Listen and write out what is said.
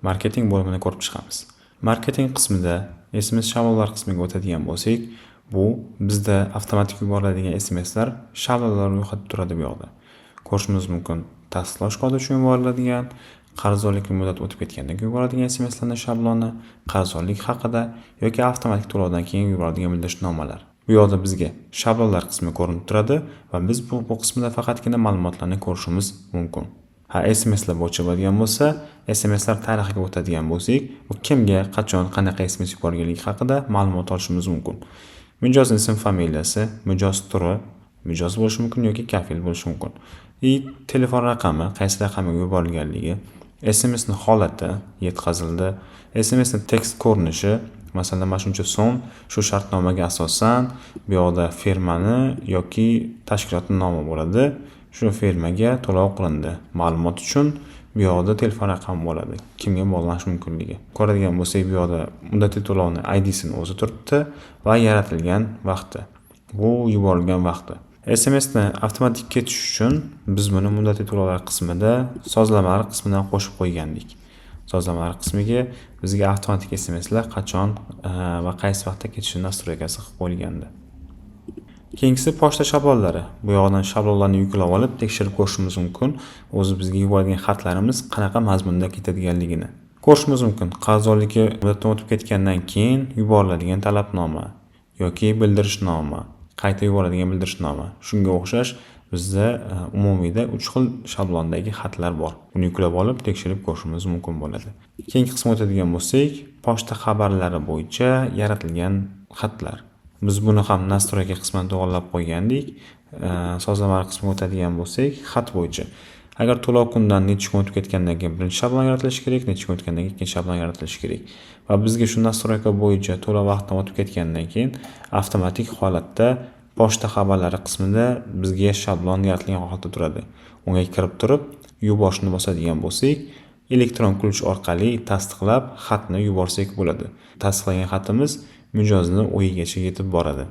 marketing bo'limini ko'rib chiqamiz. Marketing qismida SMS shablonlar qismiga o'tadigan bo'lsak, bu bizda avtomatik yuboriladigan SMSlar shablonlar ro'yxati turadi bu yoqda. Ko'rishimiz mumkin, tasdiqlash kodi uchun yuboriladigan, qarzdorlik muddati o'tib ketgandan keyin yuboriladigan SMSlarning shabloni, qarzdorlik haqida yoki avtomatik to'lovdan keyin yuboriladigan bildirishnomalar. Bu yoqda bizga shablonlar qismi ko'rinib turadi va biz bu qismida faqatgina ma'lumotlarni ko'rishimiz mumkin. SMSlar bo'yicha bo'ladigan bo'lsa, SMSlar tarixiga o'tadigan bo'lsak, bu kimga, qachon, qanaqa SMS yuborganligi haqida ma'lumot olishimiz mumkin. Mijozning ism familiyasi, mijoz turi, mijoz bo'lishi mumkin yoki kafil bo'lishi mumkin. Telefon raqami, qaysi raqamga yuborilganligi, SMSning holati, yetkazildi, SMSning tekst ko'rinishi, masalan, mana shuncha so'm shu shartnomaga asosan bu yoqda firmani yoki tashkilotning nomi bo'ladi. Shu firmaga to'lov qilindi. Ma'lumot uchun bu yoqda telefon raqami bo'ladi. Kimga bog'lanish mumkinligi. Ko'radigan bo'lsak, bu yoqda muddatli to'lovning ID'sini o'zi turibdi va yaratilgan vaqti. Bu yuborilgan vaqti. SMSni avtomatik ketish uchun biz buni muddatli to'lovlar qismida sozlamalar qismidan qo'shib qo'ygandik. Sozlamalar qismiga bizga avtomatik SMSlar qachon va qaysi vaqtda ketishini nastroykasi qilib qo'yilgandi. Keyingisi pochta shablonlari. Bu yoqdan shablonlarni yuklab olib tekshirib ko'rishimiz mumkin. O'zi bizga yuborilgan xatlarimiz qanaqa mazmunda ketadiganligini ko'rishimiz mumkin. Qarzdorligi muddatdan o'tib ketgandan keyin yuboriladigan talabnoma yoki bildirishnoma, qayta yuboriladigan bildirishnoma. Shunga o'xshash bizda umumiyda 3 xil shablondagi xatlar bor. Buni yuklab olib tekshirib ko'rishimiz mumkin bo'ladi. Keyingi qismga o'tadigan bo'lsak, pochta xabarlari bo'yicha yaratilgan xatlar. Biz buni ham nastroyka qismini to'g'irlab qo'ygandik. Sozlamalar qismiga o'tadigan bo'lsak, xat bo'yicha. Agar to'lov kunidan necha kun o'tib ketgandan keyin birinchi shablon yaratilishi kerak, necha kun o'tgandan keyin ikkinchi shablon yaratilishi kerak. Va bizga shu nastroyka bo'yicha to'lov vaqtidan o'tib ketgandan keyin avtomatik holatda pochta xabarlari qismida bizga shablon yaratilgan holatda turadi. Unga kirib turib, yuborishni bosadigan bo'lsak, elektron ключ orqali tasdiqlab xatni yuborsak bo'ladi. Tasdiqlangan xatimiz mijozning uyigacha yetib boradi.